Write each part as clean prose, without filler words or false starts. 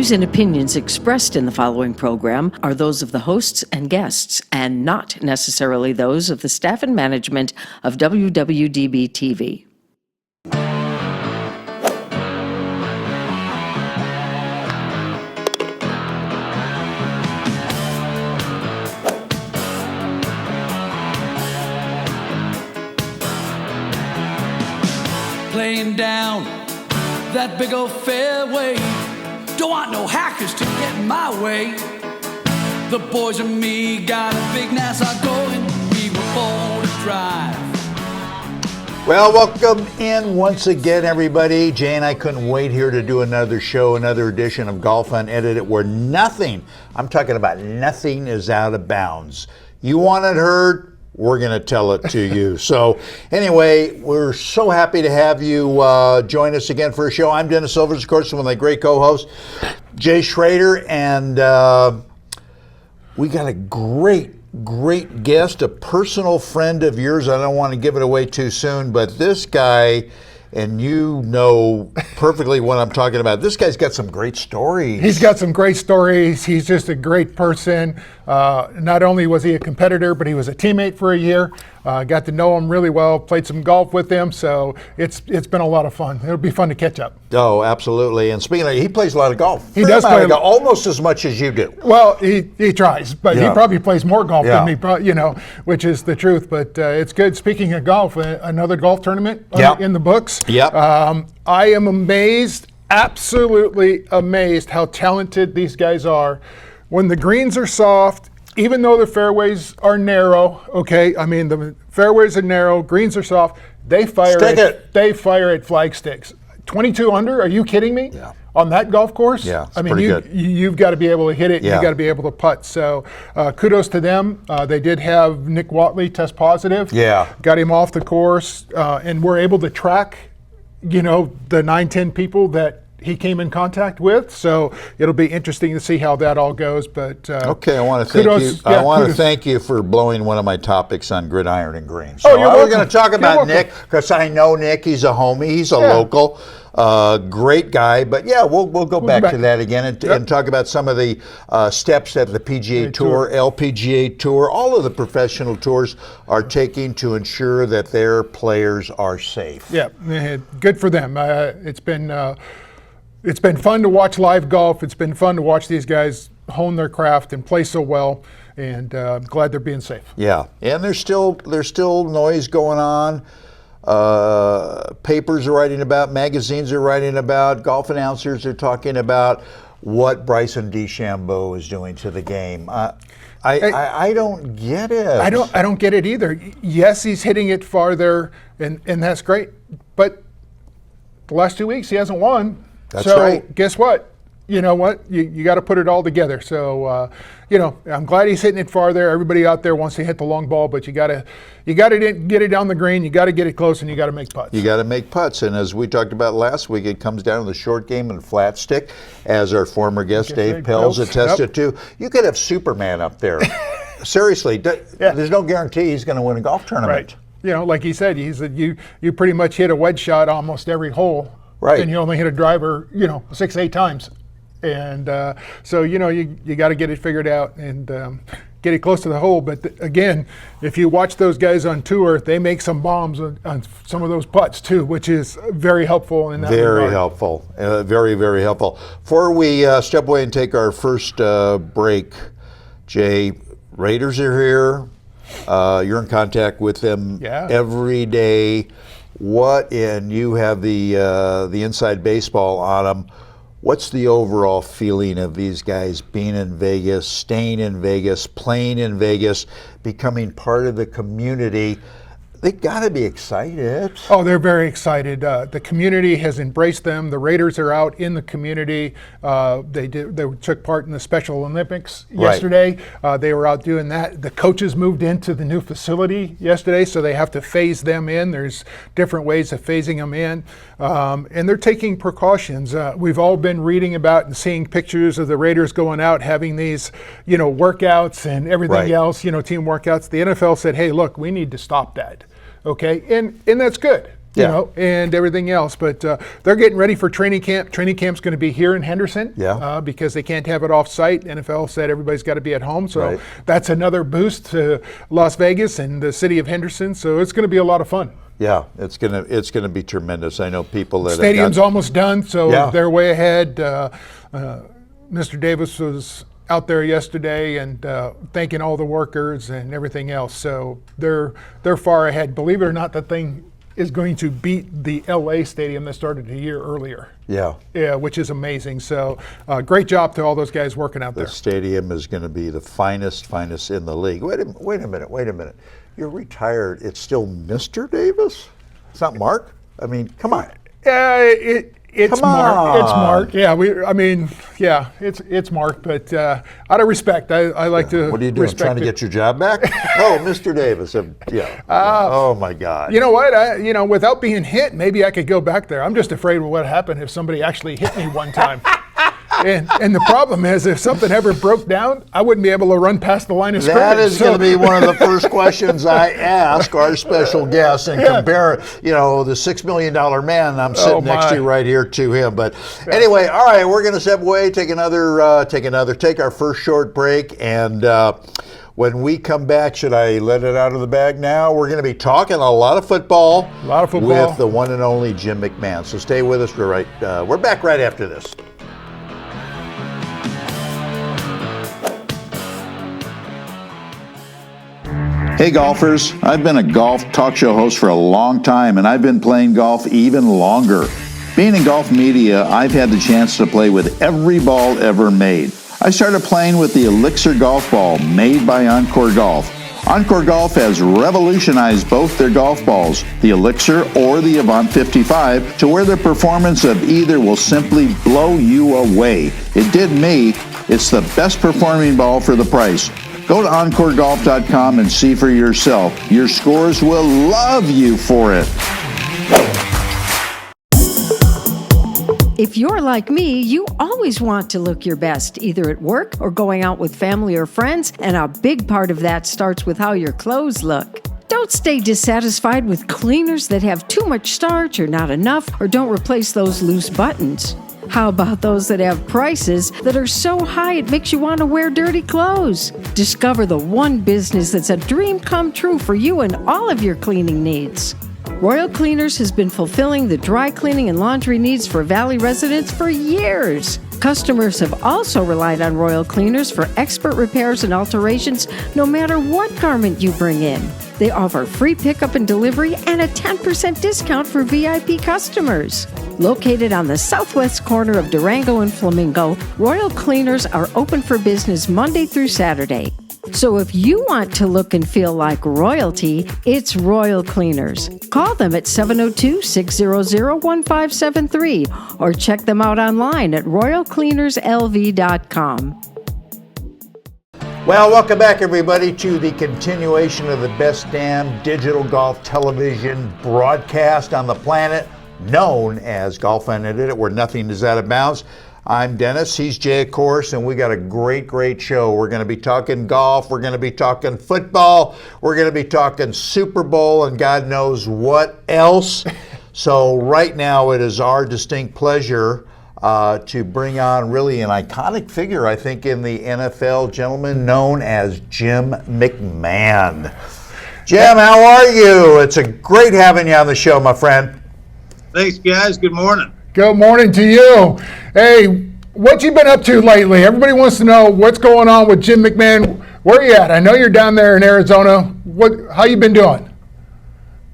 views and opinions expressed in the following program are those of the hosts and guests, and not necessarily those of the staff and management of WWDB-TV. Laying down that big old fairway, don't want no hackers to get in my way. The boys and me got a big NASA going, we were born to drive. Well, welcome in once again, everybody. Jay and I couldn't wait here to do another show, another edition of Golf Unedited, where nothing, I'm talking about nothing, is out of bounds. You want it heard? We're going to tell it to you. So anyway, we're so happy to have you join us again for a show. I'm Dennis Silvers, of course, one of my great co-hosts, Jay Schrader, and we got a great guest, a personal friend of yours. I don't want to give it away too soon, but this guy, and you know perfectly what I'm talking about. This guy's got some great stories. He's got some great stories. He's just a great person. Not only was he a competitor, but he was a teammate for a year. Got to know him really well, played some golf with him, so it's been a lot of fun. It'll be fun to catch up. Oh, absolutely. And speaking of, he plays a lot of golf. He does play golf, almost as much as you do. Well, he tries, but Yeah. he probably plays more golf Yeah. than me, which is the truth. But it's good. Speaking of golf, another golf tournament Yep. in the books. Yep. I am amazed, absolutely amazed how talented these guys are. When the greens are soft, even though the fairways are narrow, okay, I mean the fairways are narrow, greens are soft, they fire at flag sticks. 22 under, are you kidding me? Yeah. On that golf course? Yeah, it's I mean, pretty good. you've got to be able to hit it, Yeah. you've got to be able to putt. So kudos to them. They did have Nick Watley test positive. Yeah. Got him off the course, and we're able to track, the 9-10 people that he came in contact with. So it'll be interesting to see how that all goes. But Okay, I want to thank kudos, you. yeah, I want to kudos. thank you for blowing one of my topics on gridiron and green. Oh, So you're I was welcome. going to talk You're about welcome. Nick because I know Nick. He's a homie. He's a Yeah. local, great guy. But yeah, we'll go back back. to that again and talk about some of the steps that the PGA Tour, LPGA Tour, all of the professional tours are taking to ensure that their players are safe. Yeah, good for them. It's been fun to watch live golf. It's been fun to watch these guys hone their craft and play so well. And I'm glad they're being safe. Yeah, and there's still noise going on. Papers are writing about, magazines are writing about, golf announcers are talking about what Bryson DeChambeau is doing to the game. I don't get it. I don't get it either. Yes, he's hitting it farther, and that's great. But the last 2 weeks he hasn't won. That's so right. Guess what? You know what? You got to put it all together. So I'm glad he's hitting it farther. Everybody out there wants to hit the long ball, but you got to get it down the green. You got to get it close, and you got to make putts. You got to make putts, and as we talked about last week, it comes down to the short game and flat stick, as our former guest Dave Pelz attested to. You could have Superman up there. Seriously, there's no guarantee he's going to win a golf tournament. Right. Like he said, you pretty much hit a wedge shot almost every hole. Right. And you only hit a driver, 6-8 times. And so, you got to get it figured out and get it close to the hole. But again, if you watch those guys on tour, they make some bombs on some of those putts too, which is very helpful in that regard. Very helpful. Very, very helpful. Before we step away and take our first break, Jay, Raiders are here. You're in contact with them every day. And you have the inside baseball on them. What's the overall feeling of these guys being in Vegas, staying in Vegas, playing in Vegas, becoming part of the community? They got to be excited. Oh, they're very excited. The community has embraced them. The Raiders are out in the community. They took part in the Special Olympics yesterday. They were out doing that. The coaches moved into the new facility yesterday, so they have to phase them in. There's different ways of phasing them in, and they're taking precautions. We've all been reading about and seeing pictures of the Raiders going out, having these, workouts and everything else, team workouts. The NFL said, "Hey, look, we need to stop that." Okay, and that's good. you know, and everything else. But they're getting ready for training camp. Training camp's going to be here in Henderson because they can't have it off-site. NFL said everybody's got to be at home, so that's another boost to Las Vegas and the city of Henderson. So it's going to be a lot of fun. Yeah, it's gonna be tremendous. I know people that stadium's almost done, so they're way ahead. Mr. Davis was out there yesterday and thanking all the workers and everything else. So they're far ahead. Believe it or not, that thing is going to beat the LA stadium that started a year earlier. Yeah, which is amazing. So great job to all those guys working out there. The stadium is going to be the finest in the league. Wait a minute. You're retired. It's still Mr. Davis? It's not Mark? I mean, come on. It's Mark. It's Mark. Yeah, it's Mark. But out of respect, I like to. What are you doing? Trying to get your job back? Oh, Mr. Davis. Oh my God. You know what? Without being hit, maybe I could go back there. I'm just afraid of what happened if somebody actually hit me one time. And the problem is, if something ever broke down, I wouldn't be able to run past the line of scrimmage. That is going to be one of the first questions I ask our special guest and compare, the $6 million man I'm sitting next to right here to him. But anyway, all right, we're going to step away, take our first short break, and when we come back, should I let it out of the bag now? We're going to be talking a lot of football. With the one and only Jim McMahon. So stay with us. We're back right after this. Hey golfers, I've been a golf talk show host for a long time, and I've been playing golf even longer. Being in golf media, I've had the chance to play with every ball ever made. I started playing with the Elixir golf ball made by Encore Golf. Encore Golf has revolutionized both their golf balls, the Elixir or the Avant 55, to where the performance of either will simply blow you away. It did me. It's the best performing ball for the price. Go to EncoreGolf.com and see for yourself. Your scores will love you for it. If you're like me, you always want to look your best, either at work or going out with family or friends, and a big part of that starts with how your clothes look. Don't stay dissatisfied with cleaners that have too much starch or not enough, or don't replace those loose buttons. How about those that have prices that are so high it makes you want to wear dirty clothes? Discover the one business that's a dream come true for you and all of your cleaning needs. Royal Cleaners has been fulfilling the dry cleaning and laundry needs for Valley residents for years. Customers have also relied on Royal Cleaners for expert repairs and alterations no matter what garment you bring in. They offer free pickup and delivery and a 10% discount for VIP customers. Located on the southwest corner of Durango and Flamingo, Royal Cleaners are open for business Monday through Saturday. So if you want to look and feel like royalty, it's Royal Cleaners. Call them at 702-600-1573 or check them out online at royalcleanerslv.com. Well, welcome back, everybody, to the continuation of the best damn digital golf television broadcast on the planet, known as Golf Unedited, where nothing is out of bounds. I'm Dennis, he's Jay, of course, and we got a great show. We're going to be talking golf, we're going to be talking football, we're going to be talking Super Bowl, and God knows what else. So right now it is our distinct pleasure to bring on really an iconic figure, I think, in the NFL, gentleman known as Jim McMahon. Jim, how are you? It's a great having you on the show, my friend. Thanks, guys. Good morning. Good morning to you. Hey, what you been up to lately? Everybody wants to know what's going on with Jim McMahon. Where are you at? I know you're down there in Arizona. How you been doing?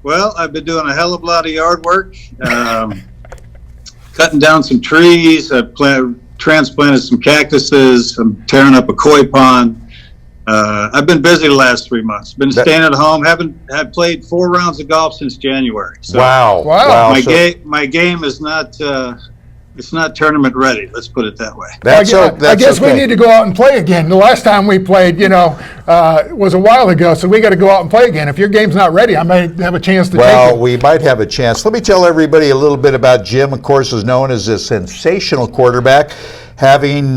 Well, I've been doing a hell of a lot of yard work, cutting down some trees. I've transplanted some cactuses. I'm tearing up a koi pond. I've been busy the last 3 months. Been staying at home. Have played 4 rounds of golf since January. So wow. My game is not it's not tournament ready. Let's put it that way. I guess we need to go out and play again. The last time we played, was a while ago. So we got to go out and play again. If your game's not ready, I might have a chance to take it. Well, we might have a chance. Let me tell everybody a little bit about Jim. Of course, is known as a sensational quarterback, having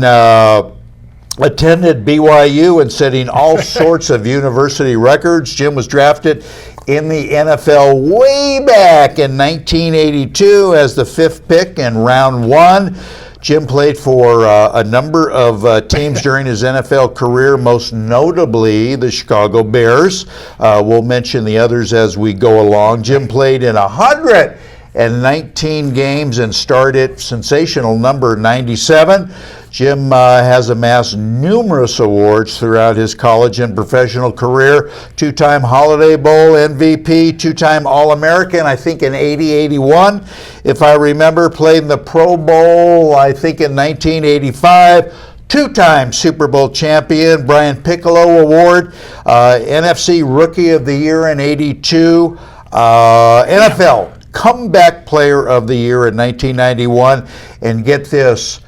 attended BYU and setting all sorts of university records. Jim was drafted in the NFL way back in 1982 as the 5th pick in round 1. Jim played for a number of teams during his NFL career, most notably the Chicago Bears. We'll mention the others as we go along. Jim played in 119 games and started sensational number 97. Jim has amassed numerous awards throughout his college and professional career. 2-time Holiday Bowl MVP, 2-time All-American, I think in 80-81. If I remember, played in the Pro Bowl, I think in 1985. 2-time Super Bowl champion, Brian Piccolo Award, NFC Rookie of the Year in 82, NFL Comeback Player of the Year in 1991, and get this,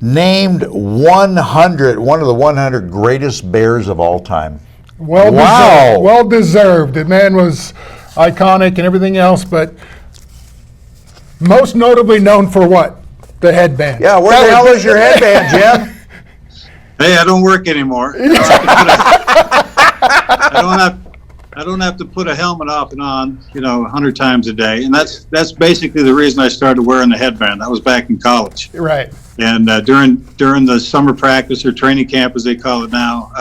named one of the 100 greatest Bears of all time. Well deserved. The man was iconic and everything else, but most notably known for what? The headband. Yeah, where the hell is your headband, Jim? Hey, I don't work anymore. I don't have to put a helmet off and on, 100 times a day, and that's basically the reason I started wearing the headband. That was back in college. Right. And during the summer practice or training camp, as they call it now,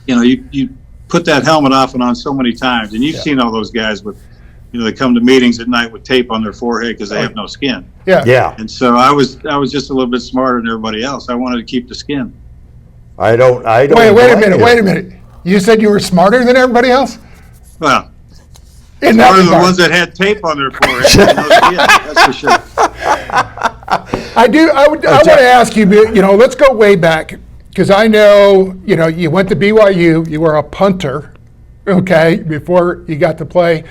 you put that helmet off and on so many times, and you've seen all those guys with, they come to meetings at night with tape on their forehead because they have no skin. Yeah. And so I was just a little bit smarter than everybody else. I wanted to keep the skin. I don't. Wait a minute. You said you were smarter than everybody else? Well, In smarter than the regard. ones that had tape on their forehead. No skin, that's for sure. I want to ask you, let's go way back, because I know, you went to BYU, you were a punter, okay, before you got to play.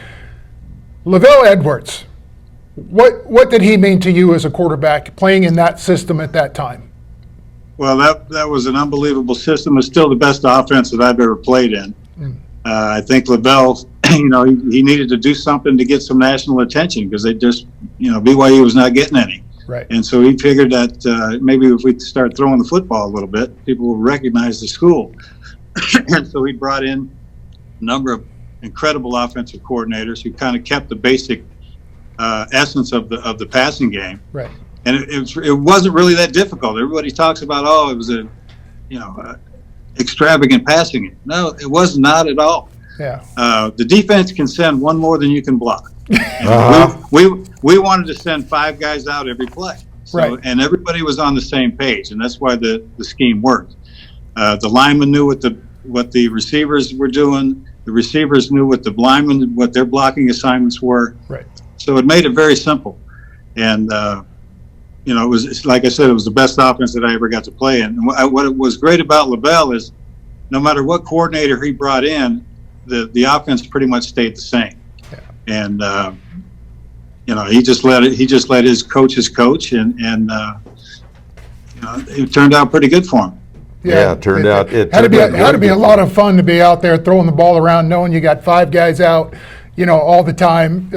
LaVelle Edwards, what did he mean to you as a quarterback playing in that system at that time? Well, that was an unbelievable system. It's still the best offense that I've ever played in. I think LaVelle, he needed to do something to get some national attention because they just, BYU was not getting any. Right. And so he figured that maybe if we start throwing the football a little bit, people will recognize the school. And so he brought in a number of incredible offensive coordinators who kind of kept the basic essence of the passing game. Right. And it wasn't really that difficult. Everybody talks about, it was a, extravagant passing game. No, it was not at all. Yeah. The defense can send one more than you can block. We wanted to send 5 guys out every play. So, right. And everybody was on the same page, and that's why the scheme worked. The linemen knew what the receivers were doing. The receivers knew what the linemen, what their blocking assignments were. Right. So it made it very simple. And, it was, like I said, it was the best offense that I ever got to play in. And what was great about LaVelle is no matter what coordinator he brought in, the offense pretty much stayed the same. Yeah. And, he just let his coaches coach, and it turned out pretty good for him. Yeah, it turned out. It had to be a lot of fun to be out there throwing the ball around, knowing you got 5 guys out, all the time.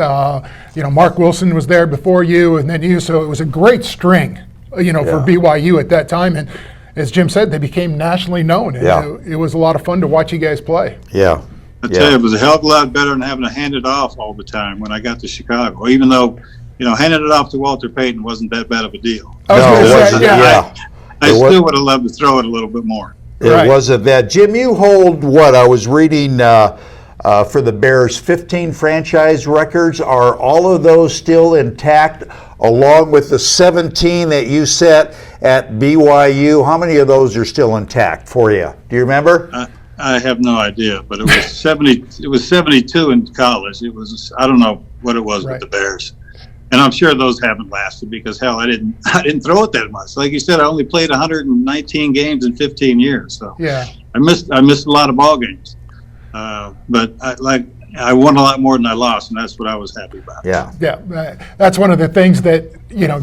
Mark Wilson was there before you, and then you. So it was a great string, for BYU at that time. And as Jim said, they became nationally known. And it was a lot of fun to watch you guys play. Yeah. I tell you, it was a hell of a lot better than having to hand it off all the time when I got to Chicago. Even though, handing it off to Walter Payton wasn't that bad of a deal. I still would have loved to throw it a little bit more. It wasn't that. Jim, you hold what? I was reading for the Bears, 15 franchise records. Are all of those still intact, along with the 17 that you set at BYU? How many of those are still intact for you? Do you remember? I have no idea, but it was 70. It was 72 in college. It was, I don't know what it was with the Bears, and I'm sure those haven't lasted because hell, I didn't throw it that much. Like you said, I only played 119 games in 15 years, so I missed a lot of ball games. But I won a lot more than I lost, and that's what I was happy about. Yeah, that's one of the things that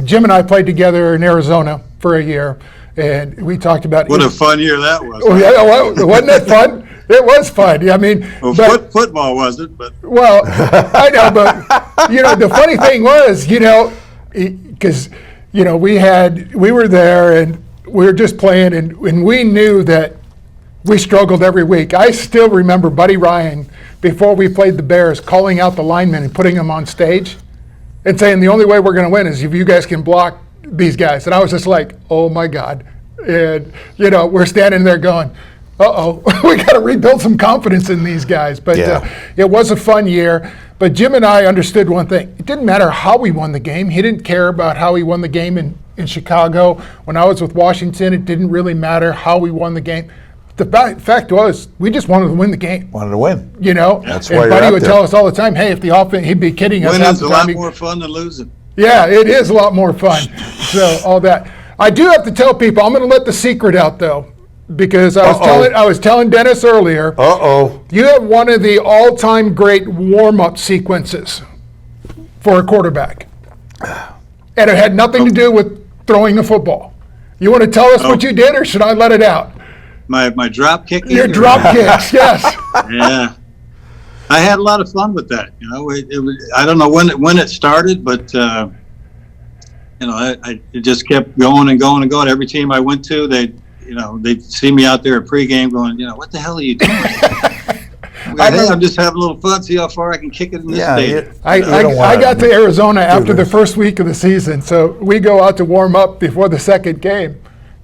Jim and I played together in Arizona for a year. And we talked about what a fun year that was. Oh yeah, wasn't that fun? It was fun. I mean, football wasn't, but well, I know, but the funny thing was, because we were there, and we were just playing, and we knew that we struggled every week. I still remember Buddy Ryan, before we played the Bears, calling out the linemen and putting them on stage and saying the only way we're going to win is if you guys can block these guys. And I was just like, oh my God. And, you know, we're standing there going, uh-oh, we got to rebuild some confidence in these guys. But it was a fun year. But Jim and I understood one thing. It didn't matter how we won the game. He didn't care about how he won the game in Chicago. When I was with Washington, it didn't really matter how we won the game. The fact was, we just wanted to win the game. Wanted to win. You know? That's why Buddy would tell us all the time, hey, if the offense, he'd be kidding us. Winning's a lot more fun than losing. Yeah, it is a lot more fun. So all that. I do have to tell people, I'm going to let the secret out, though, because I was telling Dennis earlier. You have one of the all-time great warm-up sequences for a quarterback, and it had nothing to do with throwing the football. You want to tell us what you did, or should I let it out? My drop kicking? Your drop kicks, yes. Yeah. I had a lot of fun with that. You know, it was, I don't know when it started, but you know, it just kept going and going and going. Every team I went to, they'd see me out there at pregame going, you know, what the hell are you doing? I'm just having a little fun, see how far I can kick it in this stadium. I got to Arizona after the first week of the season, so we go out to warm up before the second game,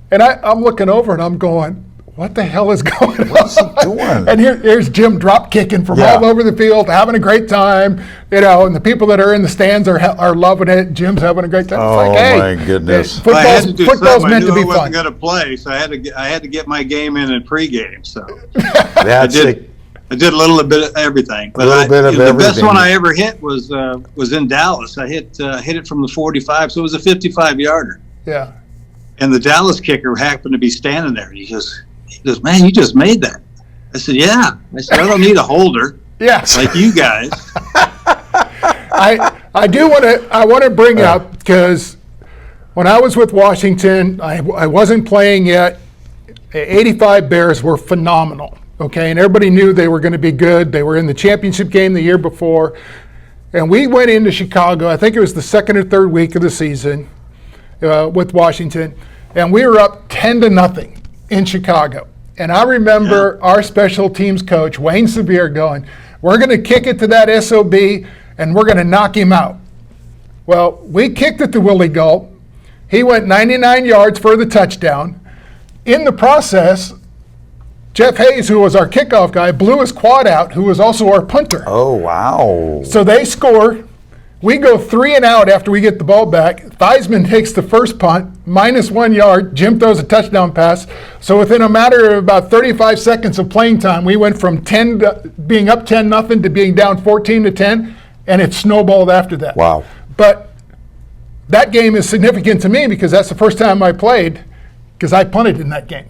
and I'm looking over and I'm going, what the hell is going on? What's he doing? And here's Jim drop kicking from all over the field, having a great time, you know, and the people that are in the stands are loving it. Jim's having a great time. Oh, it's like, hey, my goodness. Football's meant to be fun. I wasn't going to play, so I had to get my game in pregame. So I did a little bit of everything. But the best one I ever hit was in Dallas. I hit it from the 45, so it was a 55-yarder. Yeah. And the Dallas kicker happened to be standing there. He goes, man, you just made that. I said, yeah. I said, I don't need a holder. Yes. Like you guys. I want to bring up, because when I was with Washington, I wasn't playing yet. 85 Bears were phenomenal. Okay, and everybody knew they were going to be good. They were in the championship game the year before. And we went into Chicago, I think it was the second or third week of the season with Washington, and we were up 10-0 in Chicago. And I remember our special teams coach, Wayne Sevier, going, we're going to kick it to that SOB, and we're going to knock him out. Well, we kicked it to Willie Galt. He went 99 yards for the touchdown. In the process, Jeff Hayes, who was our kickoff guy, blew his quad out, who was also our punter. Oh, wow. So they score. We go 3 and out after we get the ball back. Theismann takes the first punt, -1 yard. Jim throws a touchdown pass. So within a matter of about 35 seconds of playing time, we went from being up 10-0 to being down 14-10, and it snowballed after that. Wow. But that game is significant to me because that's the first time I played, because I punted in that game.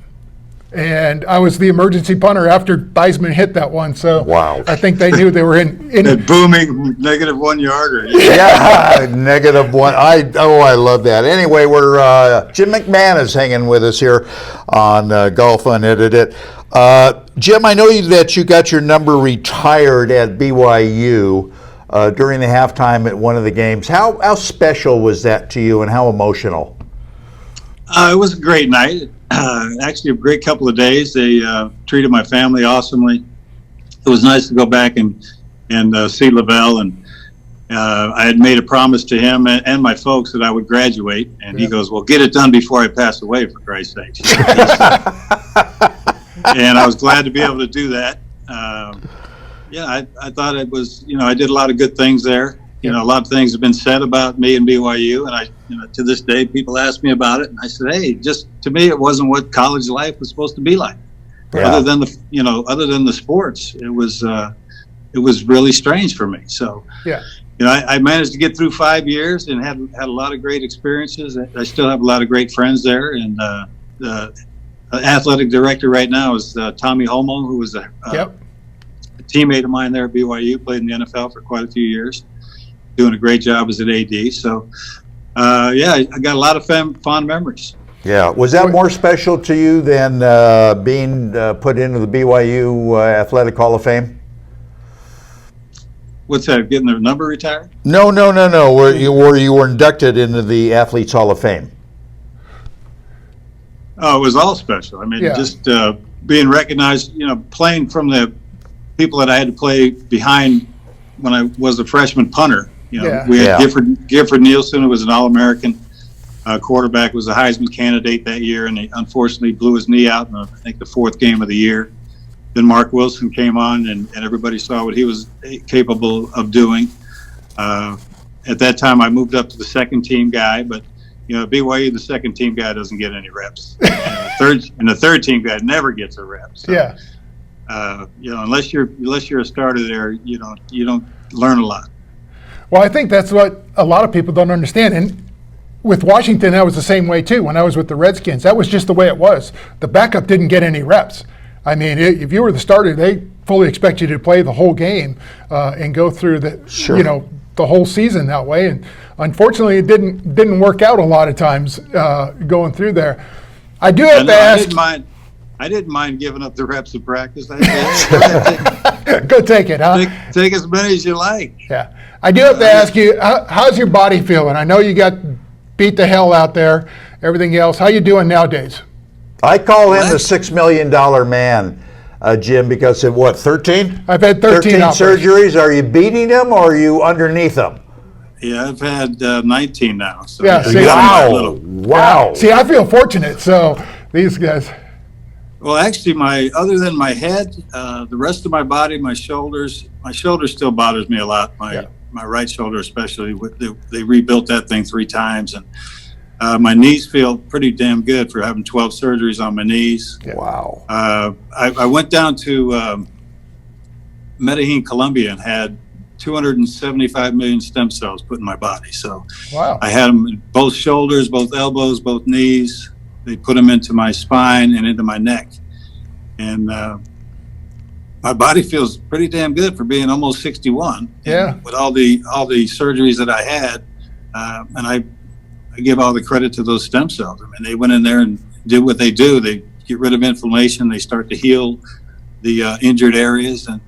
And I was the emergency punter after Theismann hit that one. So wow. I think they knew they were in that booming -1 yarder. Yeah, -1. I love that. Anyway, we're Jim McMahon is hanging with us here on Golf Unedited. Jim, I know that you got your number retired at BYU during the halftime at one of the games. How special was that to you, and how emotional? It was a great night. Actually, a great couple of days. They treated my family awesomely. It was nice to go back and see Lavelle, and I had made a promise to him and my folks that I would graduate, and he goes, well, get it done before I pass away, for Christ's sake. And I was glad to be able to do that. I thought it was, I did a lot of good things there. A lot of things have been said about me and BYU, and to this day, people ask me about it, and I said, hey, just to me, it wasn't what college life was supposed to be like. Yeah. Other than the sports, it was really strange for me. So, I managed to get through 5 years and had a lot of great experiences. I still have a lot of great friends there, and the athletic director right now is Tommy Homo, who was a teammate of mine there at BYU, played in the NFL for quite a few years. Doing a great job as an AD. So, I got a lot of fond memories. Yeah. Was that more special to you than being put into the BYU Athletic Hall of Fame? What's that, getting their number retired? No. Where you were inducted into the Athletes Hall of Fame. Oh, Where you were inducted into the Athletes Hall of Fame. no. No. Where you were inducted into the Athletes Hall of Fame. Oh, no. No. What's that, getting their number retired? No. Oh, it was all special. I mean, just being recognized, playing from the people that I had to play behind when I was a freshman punter. We had Gifford Nielsen, who was an All-American quarterback, was a Heisman candidate that year, and he unfortunately blew his knee out in, I think, the fourth game of the year. Then Mark Wilson came on, and everybody saw what he was capable of doing. At that time, I moved up to the second-team guy, but BYU, the second-team guy doesn't get any reps, and the third-team guy never gets a rep. So, unless you're a starter there, you don't learn a lot. Well, I think that's what a lot of people don't understand. And with Washington, that was the same way too. When I was with the Redskins, that was just the way it was. The backup didn't get any reps. I mean, if you were the starter, they fully expect you to play the whole game and go through the the whole season that way. And unfortunately, it didn't work out a lot of times going through there. I do have to ask. I didn't mind giving up the reps of practice. Go take it, huh? Take as many as you like. Yeah. I do have to ask you, how's your body feeling? I know you got beat the hell out there, everything else. How you doing nowadays? I call him the $6 million man, Jim, because of what, 13? I've had 13 surgeries. Are you beating him or are you underneath him? Yeah, I've had 19 now. So yeah, wow. See, I feel fortunate. So these guys. Well, actually, other than my head, the rest of my body, my shoulder still bothers me a lot. My right shoulder, especially. They rebuilt that thing 3 times, and my knees feel pretty damn good for having 12 surgeries on my knees. Yeah. Wow. I went down to Medellin, Colombia, and had 275 million stem cells put in my body. So I had them in both shoulders, both elbows, both knees. They put them into my spine and into my neck. And my body feels pretty damn good for being almost 61. Yeah. With all the surgeries that I had, and I give all the credit to those stem cells. I mean, they went in there and did what they do. They get rid of inflammation. They start to heal the injured areas. And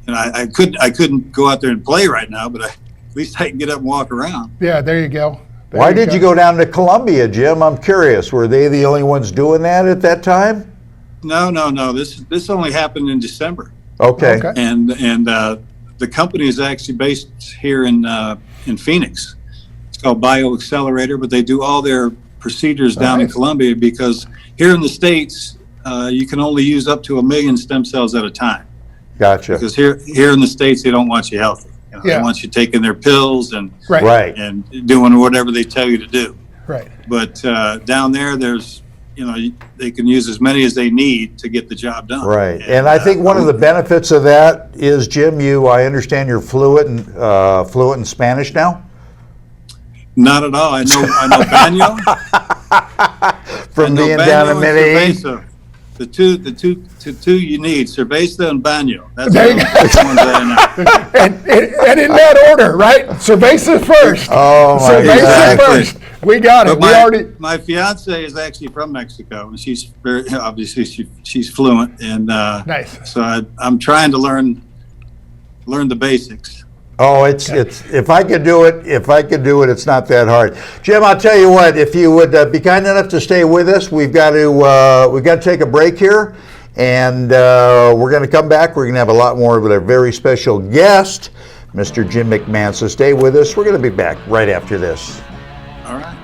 I couldn't go out there and play right now, but at least I can get up and walk around. Yeah, there you go. Why did you go down to Colombia, Jim? I'm curious. Were they the only ones doing that at that time? No. This only happened in December. Okay. And the company is actually based here in Phoenix. It's called BioAccelerator, but they do all their procedures down in Colombia because here in the States, you can only use up to 1 million stem cells at a time. Gotcha. Because here in the States, they don't want you healthy. They want you taking their pills and doing whatever they tell you to do. Right. But down there, there's they can use as many as they need to get the job done. Right. And I think one of the benefits of that is, Jim, I understand you're fluent in Spanish now. Not at all. I know Baño. From being down in Medellin. The two you need, cerveza and baño. That's the ones that I know. and in that order, right? Cerveza first. Oh, my God. Cerveza first. We got it. My fiance is actually from Mexico, and she's she's fluent. And nice. So I'm trying to learn the basics. Oh, it's if I could do it, it's not that hard. Jim, I'll tell you what. If you would be kind enough to stay with us, we've got to take a break here, and we're going to come back. We're going to have a lot more with a very special guest, Mr. Jim McMahon. So stay with us. We're going to be back right after this. All right.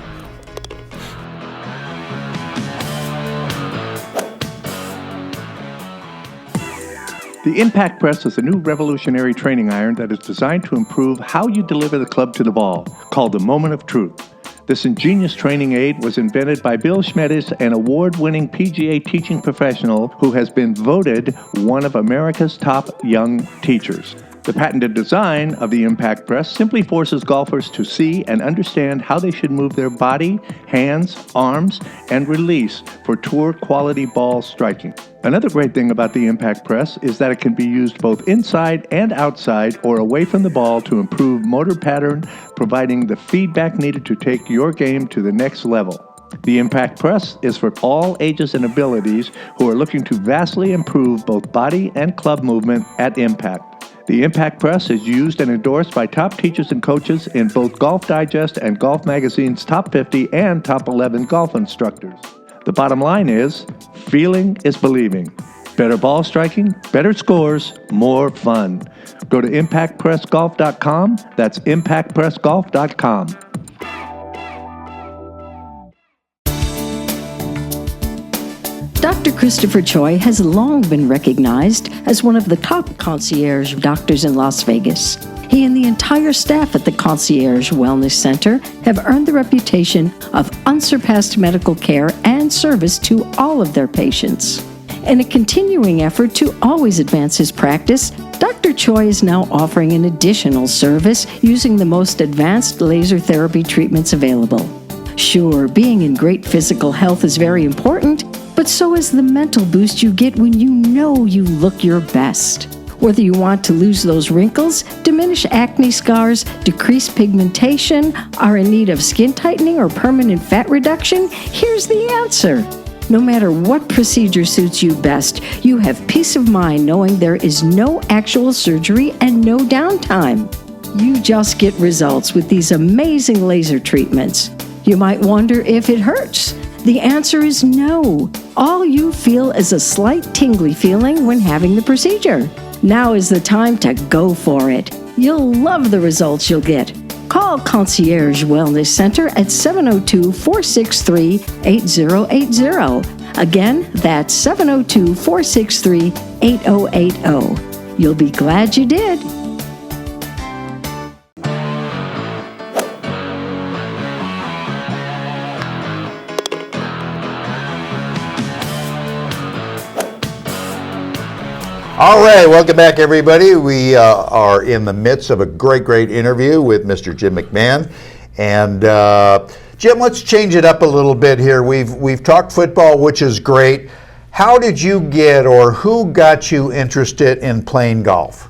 The Impact Press is a new revolutionary training iron that is designed to improve how you deliver the club to the ball, called the Moment of Truth. This ingenious training aid was invented by Bill Schmettis, an award-winning PGA teaching professional who has been voted one of America's top young teachers. The patented design of the Impact Press simply forces golfers to see and understand how they should move their body, hands, arms, and release for tour-quality ball striking. Another great thing about the Impact Press is that it can be used both inside and outside or away from the ball to improve motor pattern, providing the feedback needed to take your game to the next level. The Impact Press is for all ages and abilities who are looking to vastly improve both body and club movement at impact. The Impact Press is used and endorsed by top teachers and coaches in both Golf Digest and Golf Magazine's top 50 and top 11 golf instructors. The bottom line is, feeling is believing. Better ball striking, better scores, more fun. Go to impactpressgolf.com. That's impactpressgolf.com. Dr. Christopher Choi has long been recognized as one of the top concierge doctors in Las Vegas. He and the entire staff at the Concierge Wellness Center have earned the reputation of unsurpassed medical care and service to all of their patients. In a continuing effort to always advance his practice, Dr. Choi is now offering an additional service using the most advanced laser therapy treatments available. Sure, being in great physical health is very important, but so is the mental boost you get when you know you look your best. Whether you want to lose those wrinkles, diminish acne scars, decrease pigmentation, are in need of skin tightening or permanent fat reduction, here's the answer. No matter what procedure suits you best, you have peace of mind knowing there is no actual surgery and no downtime. You just get results with these amazing laser treatments. You might wonder if it hurts. The answer is no. All you feel is a slight tingly feeling when having the procedure. Now is the time to go for it. You'll love the results you'll get. Call Concierge Wellness Center at 702-463-8080. Again, that's 702-463-8080. You'll be glad you did. All right, welcome back, everybody. We are in the midst of a great interview with Mr. Jim McMahon. And Jim, let's change it up a little bit here. We've talked football, which is great. How did you get, or who got you interested in playing golf?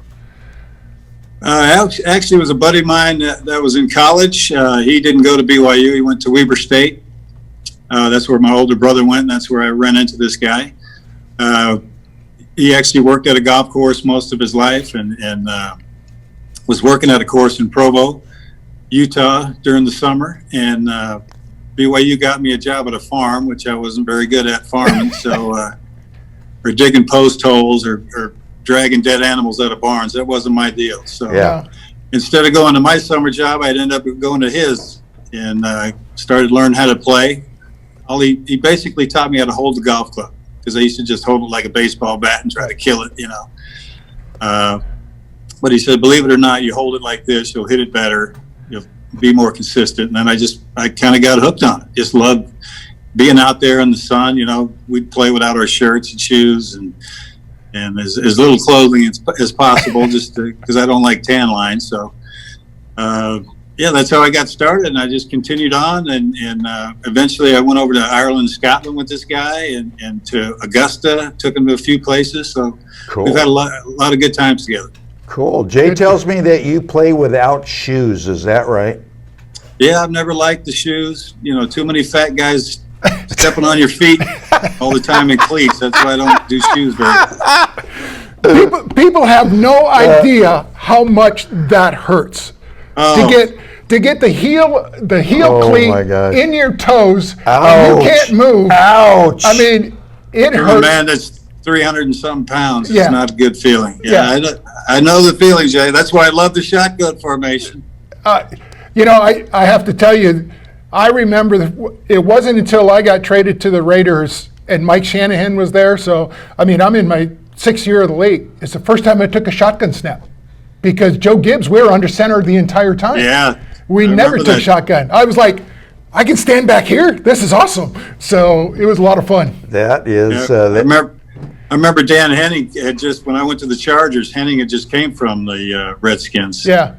Actually, it was a buddy of mine that was in college. He didn't go to BYU. He went to Weber State. That's where my older brother went, and that's where I ran into this guy. He actually worked at a golf course most of his life and was working at a course in Provo, Utah during the summer. And BYU got me a job at a farm, which I wasn't very good at farming. So, or digging post holes or dragging dead animals out of barns. That wasn't my deal. So instead of going to my summer job, I'd end up going to his and started learning how to play. He basically taught me how to hold the golf club, because I used to just hold it like a baseball bat and try to kill it, you know. But he said, believe it or not, you hold it like this, you'll hit it better, you'll be more consistent. And then I kind of got hooked on it. Just loved being out there in the sun. You know, we'd play without our shirts and shoes and as little clothing as possible, just because I don't like tan lines. So, that's how I got started, and I just continued on, and eventually I went over to Ireland and Scotland with this guy, and to Augusta, took him to a few places. So cool. We've had a lot of good times together. Cool. Jay tells me that you play without shoes. Is that right? Yeah, I've never liked the shoes. You know, too many fat guys stepping on your feet all the time in cleats. That's why I don't do shoes very well. People have no idea how much that hurts. To get the heel cleat in your toes, and you can't move. Ouch! I mean, it hurts. For a man that's 300 and some pounds, it's not a good feeling. I know the feeling, Jay. That's why I love the shotgun formation. I have to tell you, I remember it wasn't until I got traded to the Raiders and Mike Shanahan was there. So, I mean, I'm in my 6th year of the league. It's the first time I took a shotgun snap. Because Joe Gibbs, we were under center the entire time. Yeah. We never took shotgun. I was like, I can stand back here. This is awesome. So it was a lot of fun. That is. I remember Dan Henning when I went to the Chargers, Henning had just came from the Redskins. Yeah.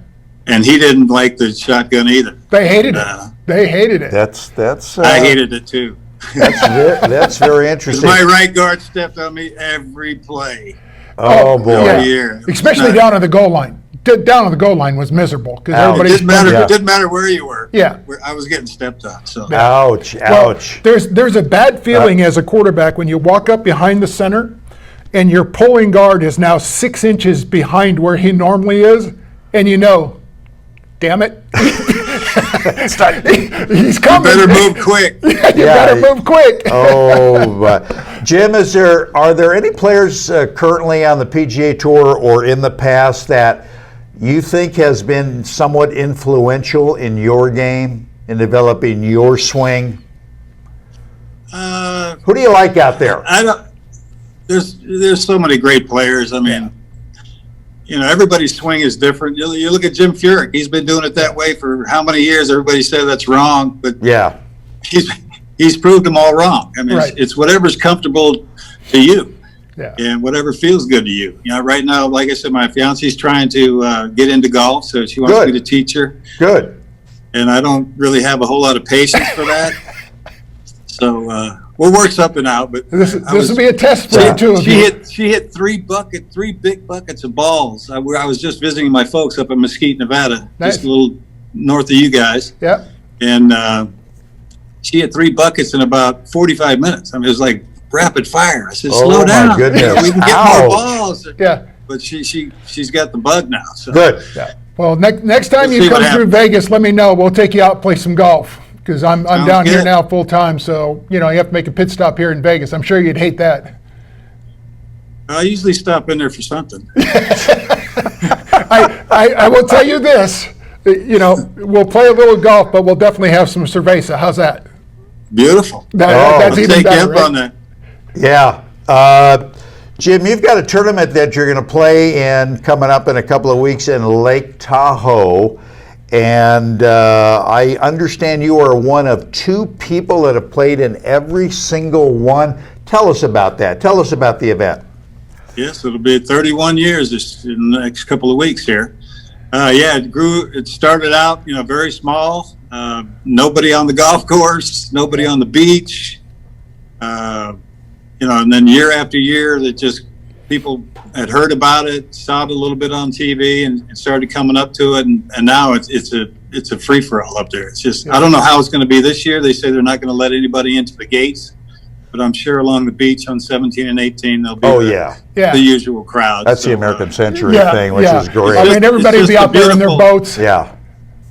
And he didn't like the shotgun either. They hated it. They hated it. That's. I hated it too. That's very interesting. My right guard stepped on me every play. Oh boy! Yeah. Especially down on the goal line. Down on the goal line was miserable because everybody. It didn't matter where you were. Yeah, I was getting stepped on. So. Ouch! Well, there's a bad feeling as a quarterback when you walk up behind the center, and your pulling guard is now 6 inches behind where he normally is, and you know, damn it, he's coming. You better move quick. You better move quick. Jim, are there any players currently on the PGA Tour or in the past that you think has been somewhat influential in your game, in developing your swing? Who do you like out there? There's so many great players. I mean, everybody's swing is different. You look at Jim Furyk. He's been doing it that way for how many years? Everybody said that's wrong, but he's proved them all wrong. I mean, it's whatever's comfortable to you. Yeah. And whatever feels good to you. Right now, like I said, my fiance's trying to get into golf, so she wants me to teach her. Good. And I don't really have a whole lot of patience for that. So we'll work something out. But this will be a test for you too. She hit three big buckets of balls. I was just visiting my folks up in Mesquite, Nevada, just a little north of you guys. Yeah. And she hit 3 buckets in about 45 minutes. I mean, it was like rapid fire. I said, slow down. My goodness. We can get more balls. Yeah. But she's got the bug now. So. Good. Yeah. Well, next time you come through Vegas, let me know. We'll take you out and play some golf, because I'm down here now full time. So you have to make a pit stop here in Vegas. I'm sure you'd hate that. I usually stop in there for something. I will tell you this. We'll play a little golf, but we'll definitely have some cerveza. How's that? Beautiful. That's even take better, you up right? on that. Yeah. Jim, you've got a tournament that you're going to play in coming up in a couple of weeks in Lake Tahoe. And I understand you are one of 2 people that have played in every single one. Tell us about that. Tell us about the event. Yes, it'll be 31 years in the next couple of weeks here. It started out, very small. Nobody on the golf course, nobody on the beach. And then year after year, that just people had heard about it, saw it a little bit on TV, and started coming up to it. And now it's a free for all up there. It's just I don't know how it's going to be this year. They say they're not going to let anybody into the gates, but I'm sure along the beach on 17 and 18 there'll be the usual crowd. That's the American Century thing, which is great. I mean, everybody will be out there in their boats. Yeah.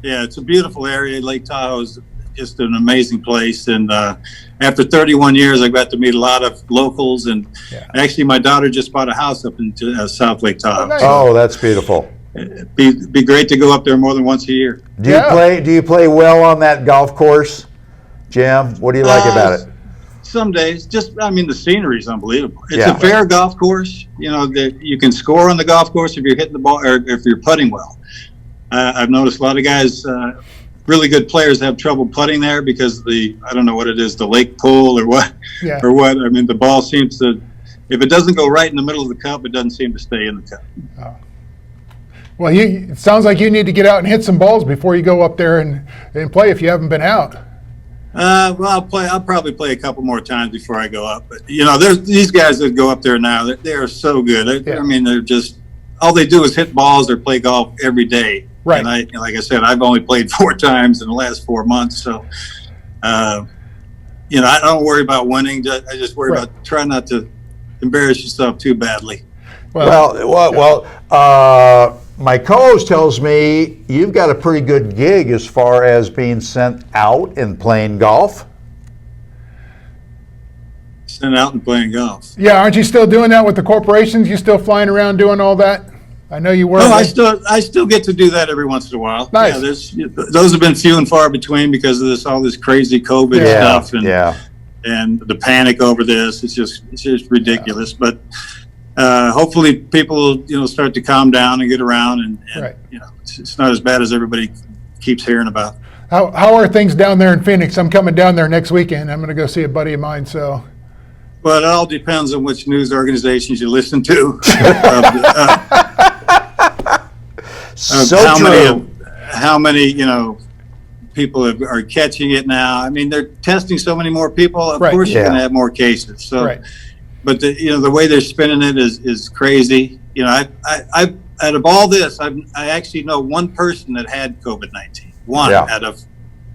Yeah, it's a beautiful area. Lake Tahoe is just an amazing place. And after 31 years, I got to meet a lot of locals. And actually, my daughter just bought a house up in South Lake Tahoe. Oh, nice. Oh, that's beautiful. It'd be great to go up there more than once a year. Do you play well on that golf course, Jim? What do you like about it? Some days, the scenery is unbelievable. It's a fair golf course. You can score on the golf course if you're hitting the ball or if you're putting well. I've noticed a lot of guys, really good players, have trouble putting there because I don't know what it is, the lake pool or what. Or what. I mean, the ball seems to, if it doesn't go right in the middle of the cup, it doesn't seem to stay in the cup. Oh. Well, it sounds like you need to get out and hit some balls before you go up there and play if you haven't been out. I'll probably play a couple more times before I go up. But there's these guys that go up there now. They are so good. I mean, they're just all they do is hit balls or play golf every day. Right. And like I said, I've only played 4 times in the last 4 months. So, I don't worry about winning. I just worry about trying not to embarrass yourself too badly. Well, my co-host tells me you've got a pretty good gig as far as being sent out and playing golf. Sent out and playing golf. Yeah, aren't you still doing that with the corporations? You still flying around doing all that? I know you were. No, I still get to do that every once in a while. Nice. Yeah, those have been few and far between because of all this crazy COVID stuff and the panic over this. It's just ridiculous. Yeah. But hopefully people will start to calm down and get around and it's not as bad as everybody keeps hearing about. How are things down there in Phoenix? I'm coming down there next weekend. I'm going to go see a buddy of mine. So. Well, it all depends on which news organizations you listen to. How many people are catching it now? I mean, they're testing so many more people. Of course, you're going to have more cases. So, but the way they're spinning it is crazy. I out of all this, I actually know one person that had COVID-19. One out of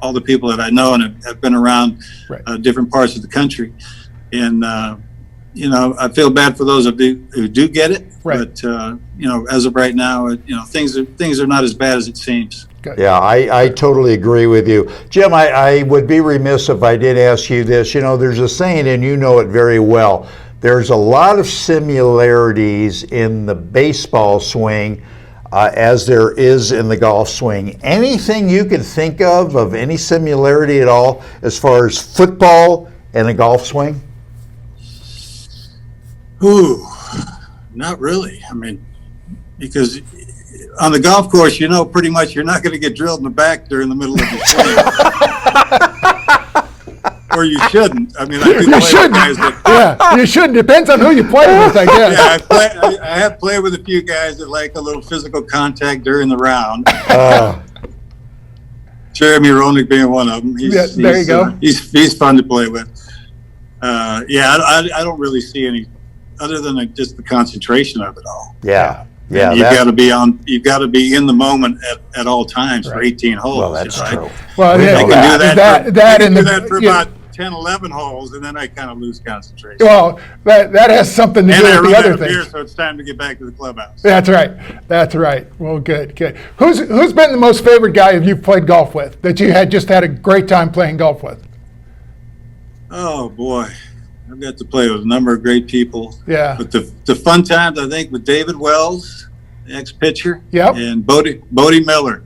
all the people that I know and have been around different parts of the country. And I feel bad for those who do get it. Right. But as of right now, things are not as bad as it seems. Good. Yeah, I totally agree with you. Jim, I would be remiss if I did ask you this. There's a saying, and you know it very well. There's a lot of similarities in the baseball swing as there is in the golf swing. Anything you can think of any similarity at all as far as football and a golf swing? Ooh, not really. I mean, because on the golf course, pretty much you're not going to get drilled in the back during the middle of the swing. Or you shouldn't. I mean, You shouldn't. You shouldn't. Depends on who you play with, I guess. Yeah, I have played with a few guys that like a little physical contact during the round. Jeremy Roenick being one of them. There you go. He's fun to play with. I don't really see any other than just the concentration of it all. Yeah. You've got to be in the moment at all times for 18 holes. Well, that's true. Well, I can do that for you about 10, 11 holes, and then I kind of lose concentration. Well, that has something to do with the other things. So it's time to get back to the clubhouse. That's right. Well, good. Who's been the most favorite guy you've played golf with that you just had a great time playing golf with? Oh boy, I've got to play with a number of great people. Yeah. But the fun times, I think, with David Wells, the ex-pitcher, yep, and Bodie Miller,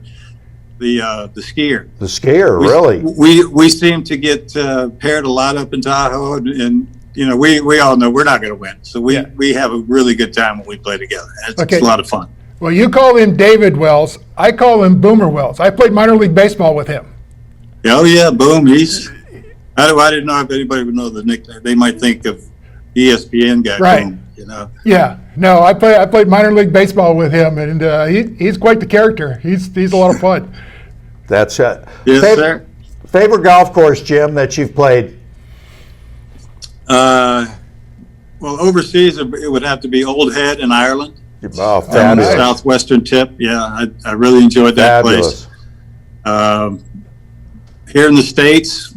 the skier. The skier, really? We seem to get paired a lot up in Tahoe, and we all know we're not going to win. So we have a really good time when we play together. It's a lot of fun. Well, you call him David Wells. I call him Boomer Wells. I played minor league baseball with him. Oh yeah, Boom. I didn't know if anybody would know the nickname. They might think of ESPN guy. Right. Boom, Yeah. No, I played minor league baseball with him, and he's quite the character. He's a lot of fun. That's it. Yes, sir. Favorite golf course, Jim, that you've played? Well, overseas it would have to be Old Head in Ireland. Oh, On the fabulous. southwestern tip. Yeah, I really enjoyed that Fabulous. place. Here in the States,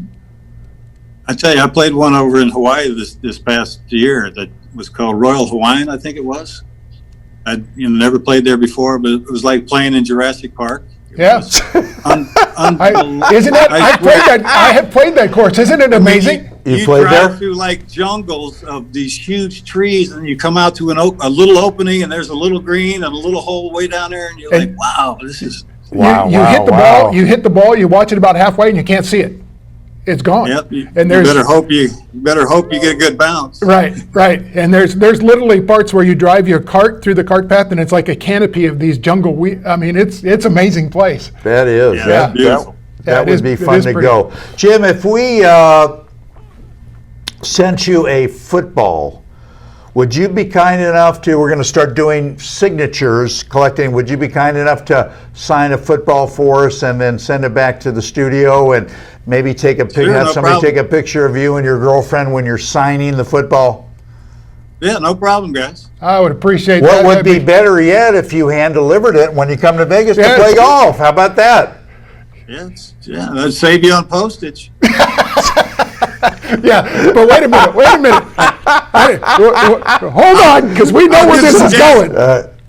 I tell you, I played one over in Hawaii this past year that was called Royal Hawaiian, I think it was. I'd never played there before, but it was like playing in Jurassic Park. Yeah. Isn't it? I have played that course. Isn't it amazing? You You played drive there? through like jungles of these huge trees, and you come out to a little opening, and there's a little green and a little hole way down there, and you're like, wow, this is... Wow, you hit the ball. You hit the ball. You watch it about halfway, and you can't see it. It's gone. Yep. And you better hope you get a good bounce. Right. And there's literally parts where you drive your cart through the cart path, and it's like a canopy of these jungle. It's amazing place. That is. Yeah, That, beautiful. that would be fun to pretty. go. Jim, if we sent you a football, would you be kind enough to, we're going to start doing signatures, collecting, would you be kind enough to sign a football for us and then send it back to the studio and maybe take a picture, have somebody take a picture of you and your girlfriend when you're signing the football? Yeah, no problem, guys. I would appreciate that. What would be better yet if you hand delivered it when you come to Vegas to play golf? How about that? That'd save you on postage. Yeah, but wait a minute. Hold on, because we know where this is going.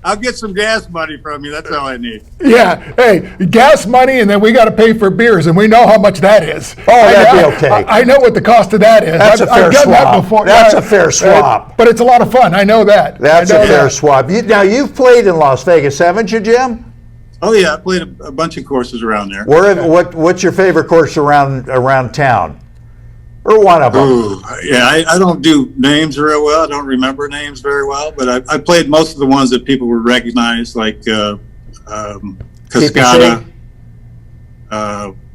I'll get some gas money from you. That's all I need. Yeah, hey, gas money, and then we got to pay for beers, and we know how much that is. Oh, that'd be okay. I know what the cost of that is. That's a fair I've done swap. that before. That's a fair swap. But it's a lot of fun. I know that. That's a fair swap. Now, you've played in Las Vegas, haven't you, Jim? Oh yeah, I played a bunch of courses around there. What's your favorite course around town? Or one of them? Ooh, yeah, I don't do names very well. I don't remember names very well, but I played most of the ones that people would recognize, like Cascada.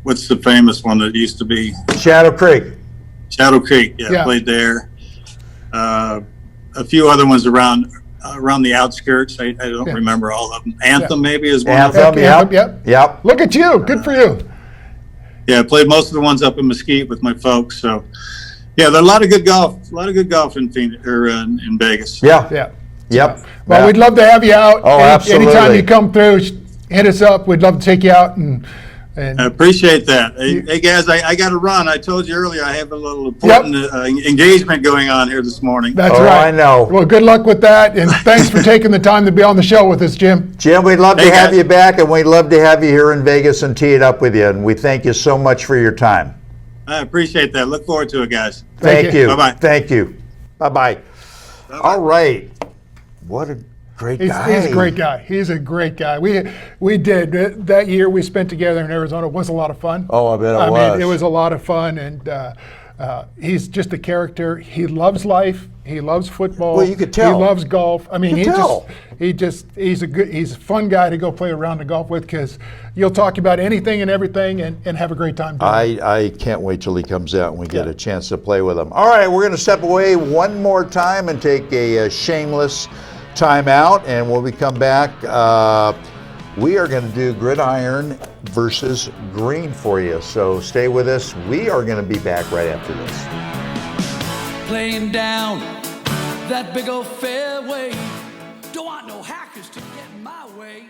What's the famous one that used to be? Shadow Creek. Shadow Creek, yeah. Played there. A few other ones around the outskirts. I don't remember all of them. Anthem maybe is one of them. Yep. Look at you. Good for you. Yeah, I played most of the ones up in Mesquite with my folks. So, yeah, there's a lot of good golf in Phoenix or in Vegas. Yeah. Yep. Well, we'd love to have you out. Oh, absolutely. Anytime you come through, hit us up. We'd love to take you out and And I appreciate that. Hey guys, I got to run. I told you earlier I have a little important engagement going on here this morning. That's right. I know. Well, good luck with that, and thanks for taking the time to be on the show with us, Jim. Jim, we'd love to have guys. you back, and we'd love to have you here in Vegas and tee it up with you. And we thank you so much for your time. I appreciate that. Look forward to it, guys. Thank you. Bye-bye. Thank you. Bye-bye. All right. What a great guy. He's a great guy. He's a great guy. We did that year we spent together in Arizona was a lot of fun. Oh, I bet it I was. mean, it was a lot of fun, and he's just a character. He loves life. He loves football. Well, you could tell. He loves golf. I mean, You could tell. he's a fun guy to go play a round of golf with, because you'll talk about anything and everything and have a great time doing it. I can't wait till he comes out and we get a chance to play with him. All right, we're going to step away one more time and take a shameless time out, and when we come back, we are going to do gridiron versus green for you. So stay with us. We are going to be back right after this. Playing down that big old fairway. Don't want no hackers to get in my way.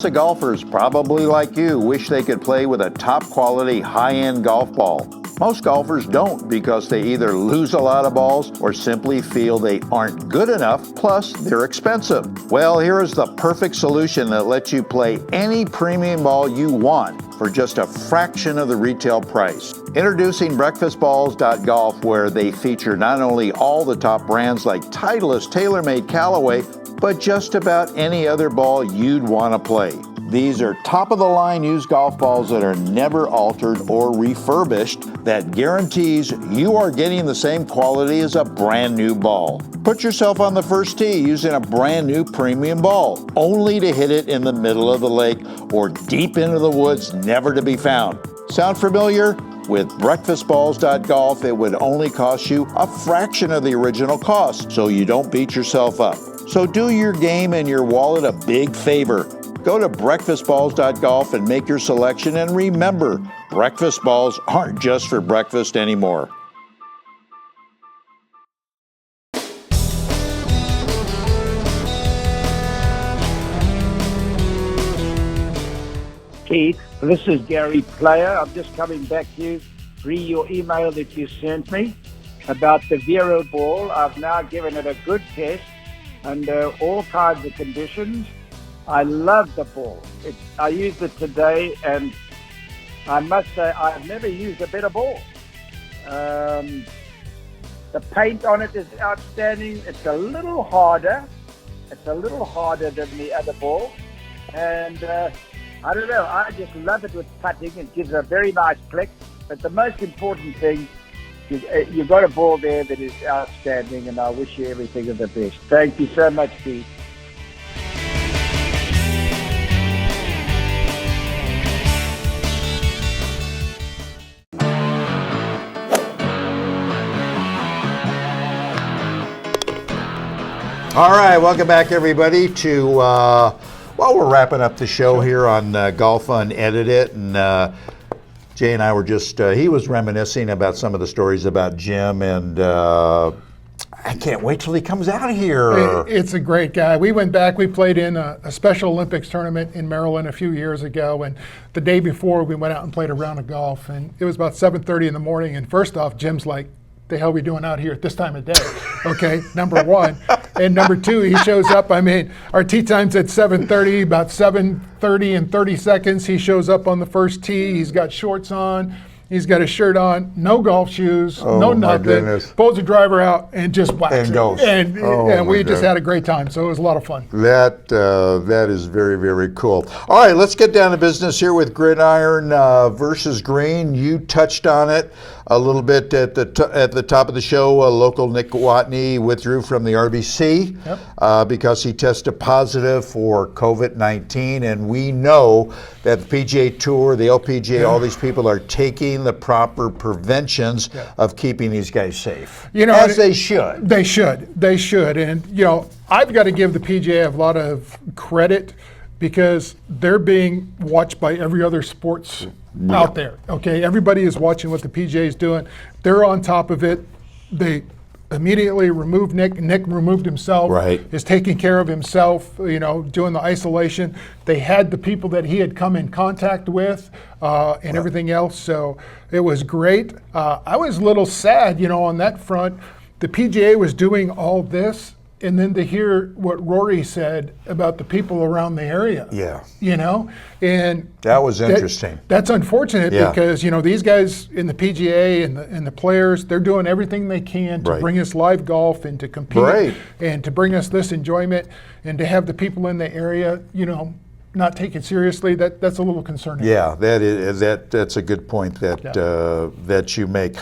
Lots of golfers, probably like you, wish they could play with a top quality, high-end golf ball. Most golfers don't, because they either lose a lot of balls or simply feel they aren't good enough, plus they're expensive. Well, here is the perfect solution that lets you play any premium ball you want for just a fraction of the retail price. Introducing breakfastballs.golf, where they feature not only all the top brands like Titleist, TaylorMade, Callaway, but just about any other ball you'd want to play. These are top-of-the-line used golf balls that are never altered or refurbished, that guarantees you are getting the same quality as a brand new ball. Put yourself on the first tee using a brand new premium ball, only to hit it in the middle of the lake or deep into the woods, never to be found. Sound familiar? With breakfastballs.golf, it would only cost you a fraction of the original cost, so you don't beat yourself up. So do your game and your wallet a big favor. Go to breakfastballs.golf and make your selection, and remember, breakfast balls aren't just for breakfast anymore. Keith, this is Gary Player. I'm just coming back to you, re your email that you sent me about the Vero ball. I've now given it a good test under all kinds of conditions. I love the ball. I used it today, and I must say I've never used a better ball. The paint on it is outstanding. It's a little harder. It's a little harder than the other ball. And I don't know, I just love it with putting. It gives a very nice click. But the most important thing, you've got a ball there that is outstanding, and I wish you everything of the best. Thank you so much, Pete. All right, welcome back, everybody, to, we're wrapping up the show here on Golf Unedited, and Jay and I were just, he was reminiscing about some of the stories about Jim, and I can't wait till he comes out here. It's a great guy. We went back, we played in a Special Olympics tournament in Maryland a few years ago, and the day before we went out and played a round of golf, and it was about 7:30 in the morning, and first off, Jim's like, the hell are we doing out here at this time of day? Okay, number one. And number two, he shows up. I mean, our tee time's at 7:30, about 7:30 and 30 seconds. He shows up on the first tee. He's got shorts on. He's got a shirt on, no golf shoes, no nothing. Goodness. Pulls the driver out and just whacks And it. goes. And we just had a great time. So it was a lot of fun. That is very, very cool. All right, let's get down to business here with Gridiron versus Green. You touched on it a little bit at the top of the show. Local Nick Watney withdrew from the RBC because he tested positive for COVID-19, and we know that the PGA Tour, the LPGA, all these people are taking the proper preventions of keeping these guys safe. As they should. They should. And, I've got to give the PGA a lot of credit because they're being watched by every other sports out there. Okay, everybody is watching what the PGA is doing. They're on top of it. They immediately removed Nick. Nick removed himself. Right. Is taking care of himself. Doing the isolation. They had the people that he had come in contact with and everything else. So it was great. I was a little sad, on that front. The PGA was doing all this. And then to hear what Rory said about the people around the area. Yeah. And that was interesting. That's unfortunate because, these guys in the PGA and the players, they're doing everything they can to bring us live golf and to compete and to bring us this enjoyment and to have the people in the area, not take it seriously. That's a little concerning. Yeah, that's a good point that you make.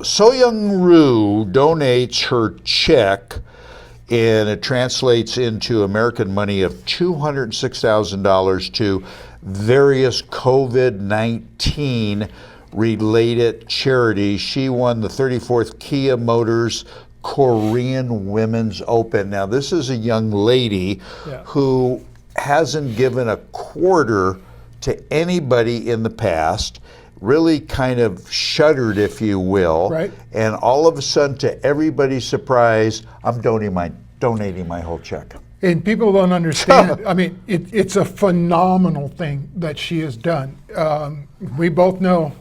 So Young Rue donates her check, and it translates into American money of $206,000 to various COVID-19 related charities. She won the 34th Kia Motors Korean Women's Open. Now, this is a young lady who hasn't given a quarter to anybody in the past, really kind of shuddered, if you will. Right. And all of a sudden, to everybody's surprise, I'm donating my whole check. And people don't understand. I mean, it's a phenomenal thing that she has done. We both know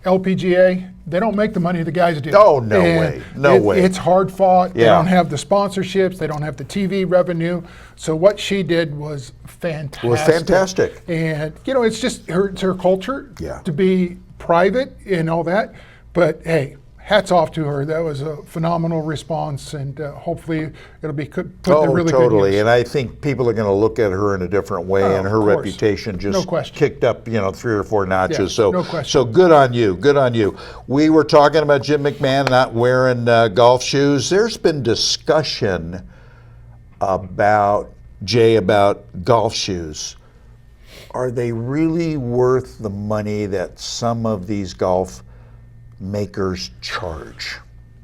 LPGA, they don't make the money the guys do. Oh, no way. No way. It's hard fought. They don't have the sponsorships. They don't have the TV revenue. So what she did was fantastic. And, it's just it's her culture to be private and all that. But, hey, hats off to her. That was a phenomenal response, and hopefully it'll be put to really good use. And I think people are going to look at her in a different way, and her reputation just kicked up, 3 or 4 notches. So good on you. Good on you. We were talking about Jim McMahon not wearing golf shoes. There's been discussion about golf shoes. Are they really worth the money that some of these golf makers charge?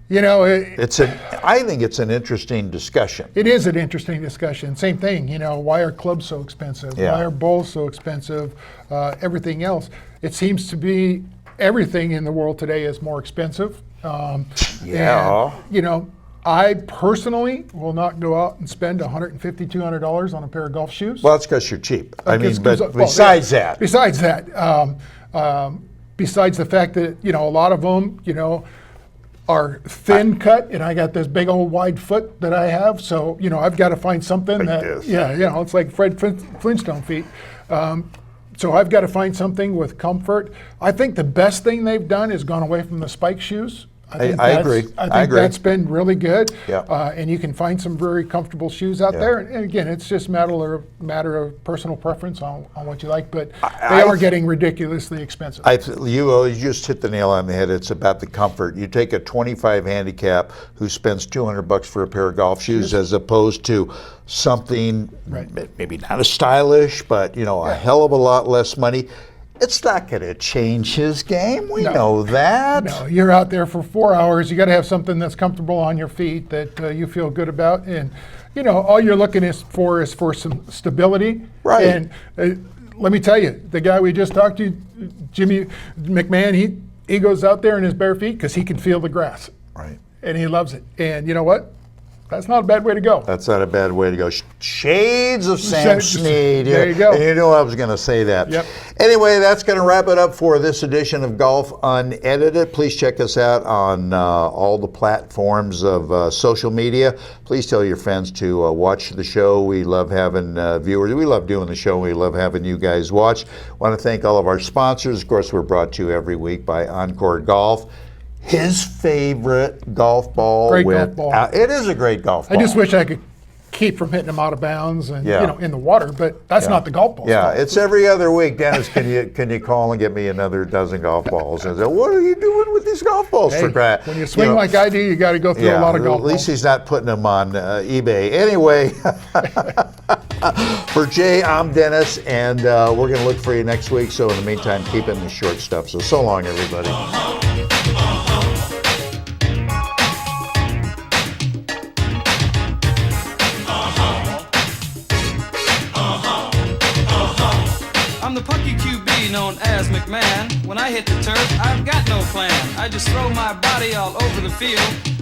I think it's an interesting discussion. It is an interesting discussion. Same thing, why are clubs so expensive? Why are bowls so expensive? Everything else. It seems to be everything in the world today is more expensive. And, I personally will not go out and spend $150, $200 on a pair of golf shoes. Well, that's because you're cheap. Besides that. Besides the fact that, a lot of them, are thin cut, and I got this big old wide foot that I have. So, I've got to find something it's like Fred Flintstone feet. So I've got to find something with comfort. I think the best thing they've done is gone away from the spike shoes. I agree. I think that's been really good. Yeah. And you can find some very comfortable shoes out there. And again, it's just matter of personal preference on what you like. But they are getting ridiculously expensive. You just hit the nail on the head. It's about the comfort. You take a 25 handicap who spends $200 for a pair of golf shoes as opposed to something maybe not as stylish, but a hell of a lot less money. It's not going to change his game. We know that. No, you're out there for 4 hours. You got to have something that's comfortable on your feet that you feel good about, and all you're looking for some stability. Right. And let me tell you, the guy we just talked to, Jimmy McMahon, he goes out there in his bare feet because he can feel the grass. Right. And he loves it. And you know what? That's not a bad way to go. That's not a bad way to go. Shades of Sam Snead. There you go. And you know I was going to say that. Yep. Anyway, that's going to wrap it up for this edition of Golf Unedited. Please check us out on all the platforms of social media. Please tell your friends to watch the show. We love having viewers. We love doing the show. We love having you guys watch. Want to thank all of our sponsors. Of course, we're brought to you every week by Encore Golf. His favorite golf ball. Great golf ball. It is a great golf ball. I just wish I could keep from hitting them out of bounds and in the water, but that's not the golf ball. Yeah, it's every other week. Dennis, can you call and get me another dozen golf balls? And say, what are you doing with these golf balls for crap? When you swing like I do, you got to go through a lot of golf balls. At least he's not putting them on eBay. Anyway, for Jay, I'm Dennis, and we're going to look for you next week. So in the meantime, keep in the short stuff. So long, everybody. I'm the punky QB known as McMahon. When I hit the turf, I've got no plan. I just throw my body all over the field.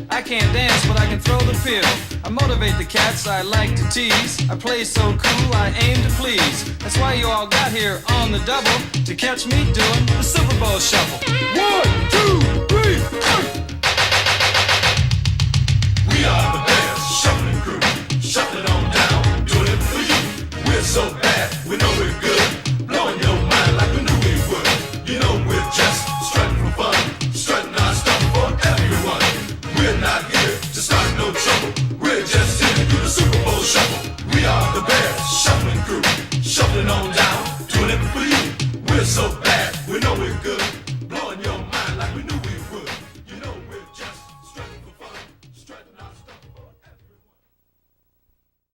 I can't dance, but I can throw the pill. I motivate the cats I like to tease. I play so cool, I aim to please. That's why you all got here on the double to catch me doing the Super Bowl shuffle. 1, 2, 3, 4. We are the best shuffling crew. Shuffling on down, doing it for you. We're so bad, we know we're good. Blowing your mind like we knew we would. You know we're just strutting for fun. Strutting our stuff for everyone. We're not here to start no trouble. We're just here to do the Super Bowl shuffle. We are the best shuffling crew. Shuffling on down, doing it for you. We're so bad, we know we're good.